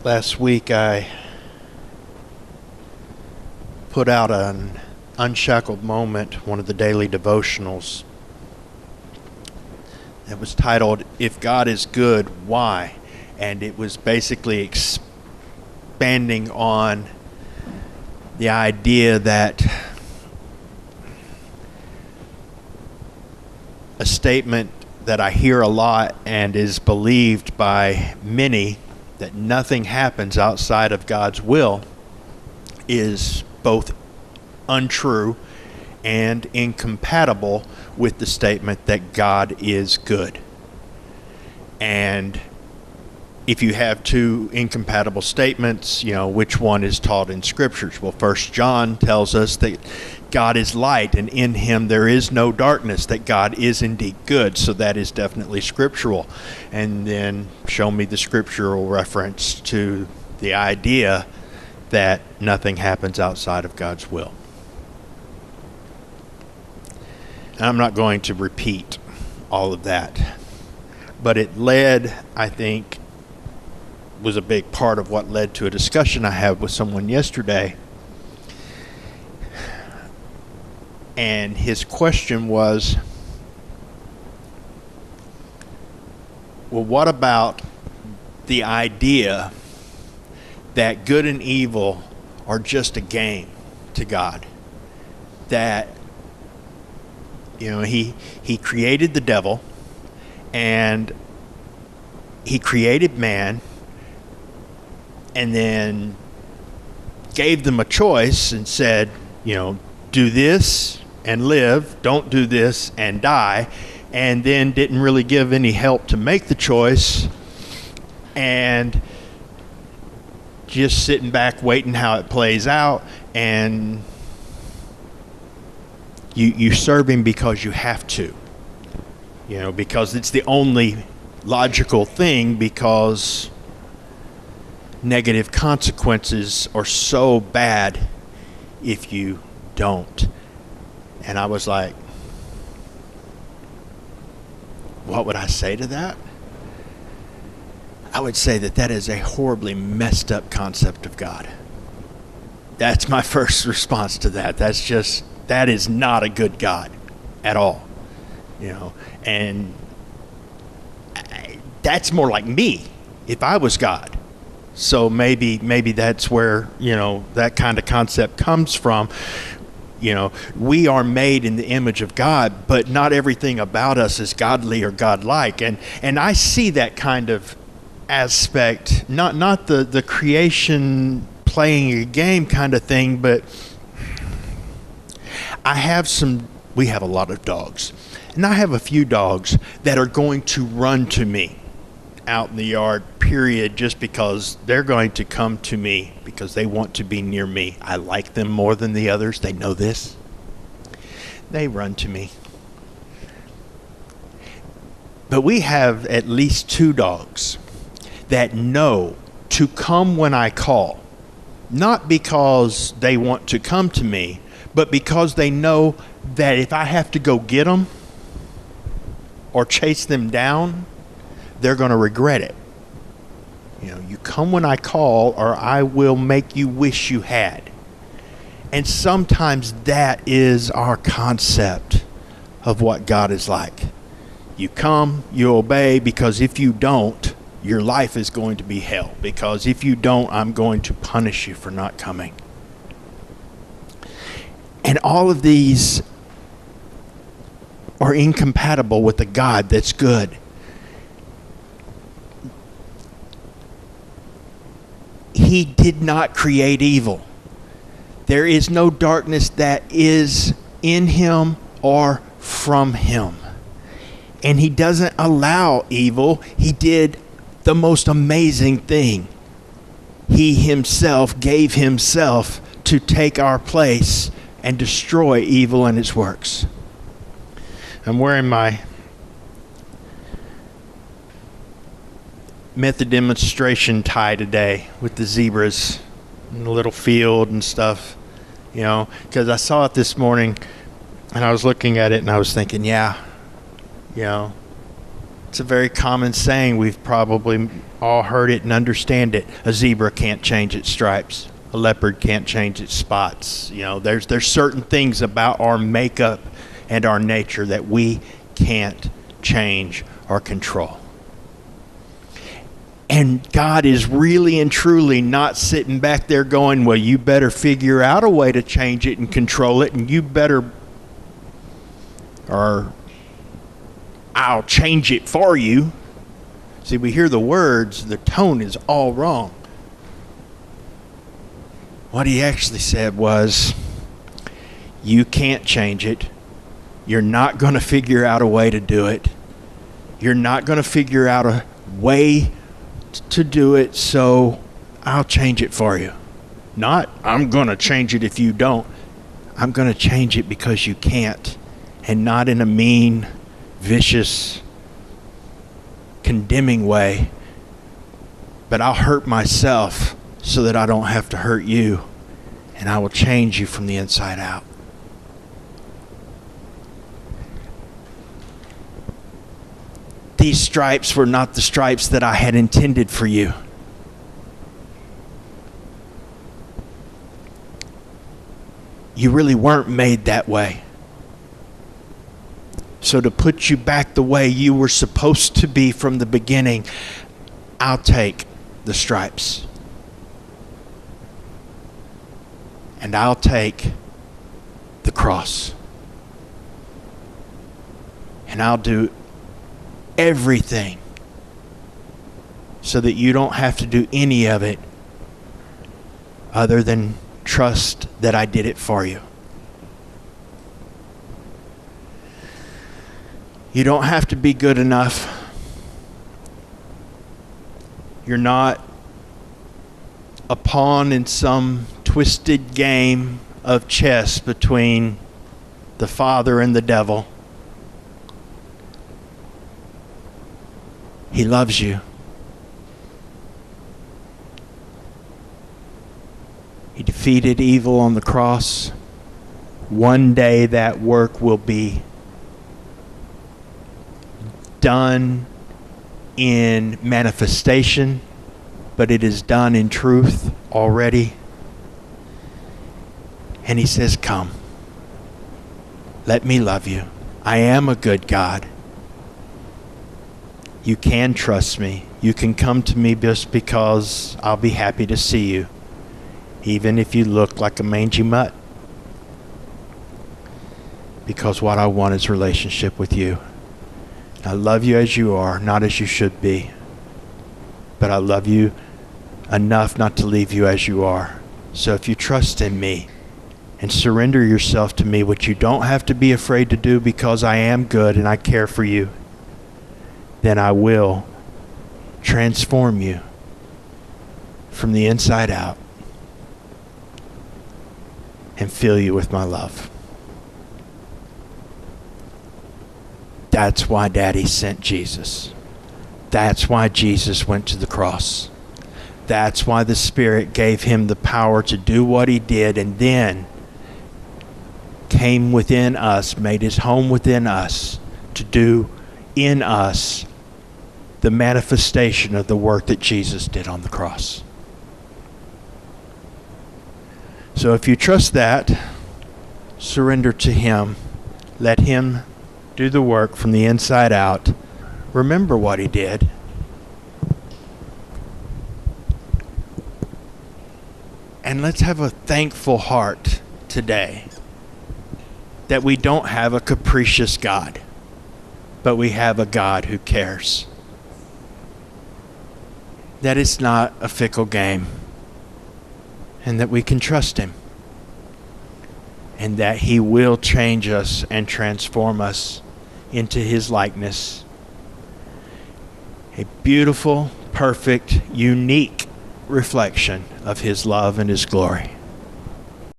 Last week I put out an Unshackled Moment, one of the daily devotionals. It was titled, If God is Good, Why? And it was basically expanding on the idea that a statement that I hear a lot and is believed by many, that nothing happens outside of God's will, is both untrue and incompatible with the statement that God is good. And if you have two incompatible statements, which one is taught in scriptures? Well, 1 John tells us that God is light and in him there is no darkness, that God is indeed good. So that is definitely scriptural. And then show me the scriptural reference to the idea that nothing happens outside of God's will. And I'm not going to repeat all of that, but it led, I think, was a big part of what led to a discussion I had with someone yesterday. And his question was, well, what about the idea that good and evil are just a game to God? That, he created the devil and he created man and then gave them a choice and said, do this and live, don't do this and die, and then didn't really give any help to make the choice, and just sitting back waiting how it plays out, and you serve him because you have to, because it's the only logical thing, because negative consequences are so bad if you don't. And I was like, what would I say to that? I would say that is a horribly messed up concept of God. That's my first response to that. That is not a good God at all. And that's more like me if I was God. So maybe that's where, that kind of concept comes from. We are made in the image of God, but not everything about us is godly or godlike. And I see that kind of aspect, not the creation playing a game kind of thing, but we have a lot of dogs. And I have a few dogs that are going to run to me out in the yard, period, just because they're going to come to me because they want to be near me. I like them more than the others. They know this. They run to me. But we have at least two dogs that know to come when I call. Not because they want to come to me, but because they know that if I have to go get them or chase them down, they're going to regret it. You come when I call, or I will make you wish you had. And sometimes that is our concept of what God is like. You come, you obey, because if you don't, your life is going to be hell. Because if you don't, I'm going to punish you for not coming. And all of these are incompatible with a God that's good. He did not create evil. There is no darkness that is in him or from him. And he doesn't allow evil. He did the most amazing thing. He himself gave himself to take our place and destroy evil and its works. I'm wearing my method demonstration tie today with the zebras in the little field and stuff, because I saw it this morning and I was looking at it and I was thinking, It's a very common saying. We've probably all heard it and understand it. A zebra can't change its stripes. A leopard can't change its spots. You know, there's certain things about our makeup and our nature that we can't change or control. And God is really and truly not sitting back there going, well, you better figure out a way to change it and control it, and you better, or I'll change it for you. See, we hear the words, the tone is all wrong. What he actually said was, you can't change it. You're not going to figure out a way to do it. You're not going to figure out a way to do it, so I'll change it for you. Not, I'm going to change it if you don't. I'm going to change it because you can't. And not in a mean, vicious, condemning way. But I'll hurt myself so that I don't have to hurt you. And I will change you from the inside out. These stripes were not the stripes that I had intended for you. You really weren't made that way. So to put you back the way you were supposed to be from the beginning, I'll take the stripes. And I'll take the cross. And I'll do everything so that you don't have to do any of it other than trust that I did it for you. You don't have to be good enough. You're not a pawn in some twisted game of chess between the Father and the devil. He loves you. He defeated evil on the cross. One day that work will be done in manifestation, but it is done in truth already. And he says, come. Let me love you. I am a good God. You can trust me. You can come to me just because I'll be happy to see you, even if you look like a mangy mutt. Because what I want is relationship with you. I love you as you are, not as you should be. But I love you enough not to leave you as you are. So if you trust in me and surrender yourself to me, which you don't have to be afraid to do because I am good and I care for you, then I will transform you from the inside out and fill you with my love. That's why Daddy sent Jesus. That's why Jesus went to the cross. That's why the Spirit gave him the power to do what he did, and then came within us, made his home within us, to do in us the manifestation of the work that Jesus did on the cross. So if you trust that, surrender to him. Let him do the work from the inside out. Remember what he did. And let's have a thankful heart today that we don't have a capricious God, but we have a God who cares. That it's not a fickle game, and that we can trust him, and that he will change us and transform us into his likeness. A beautiful, perfect, unique reflection of his love and his glory.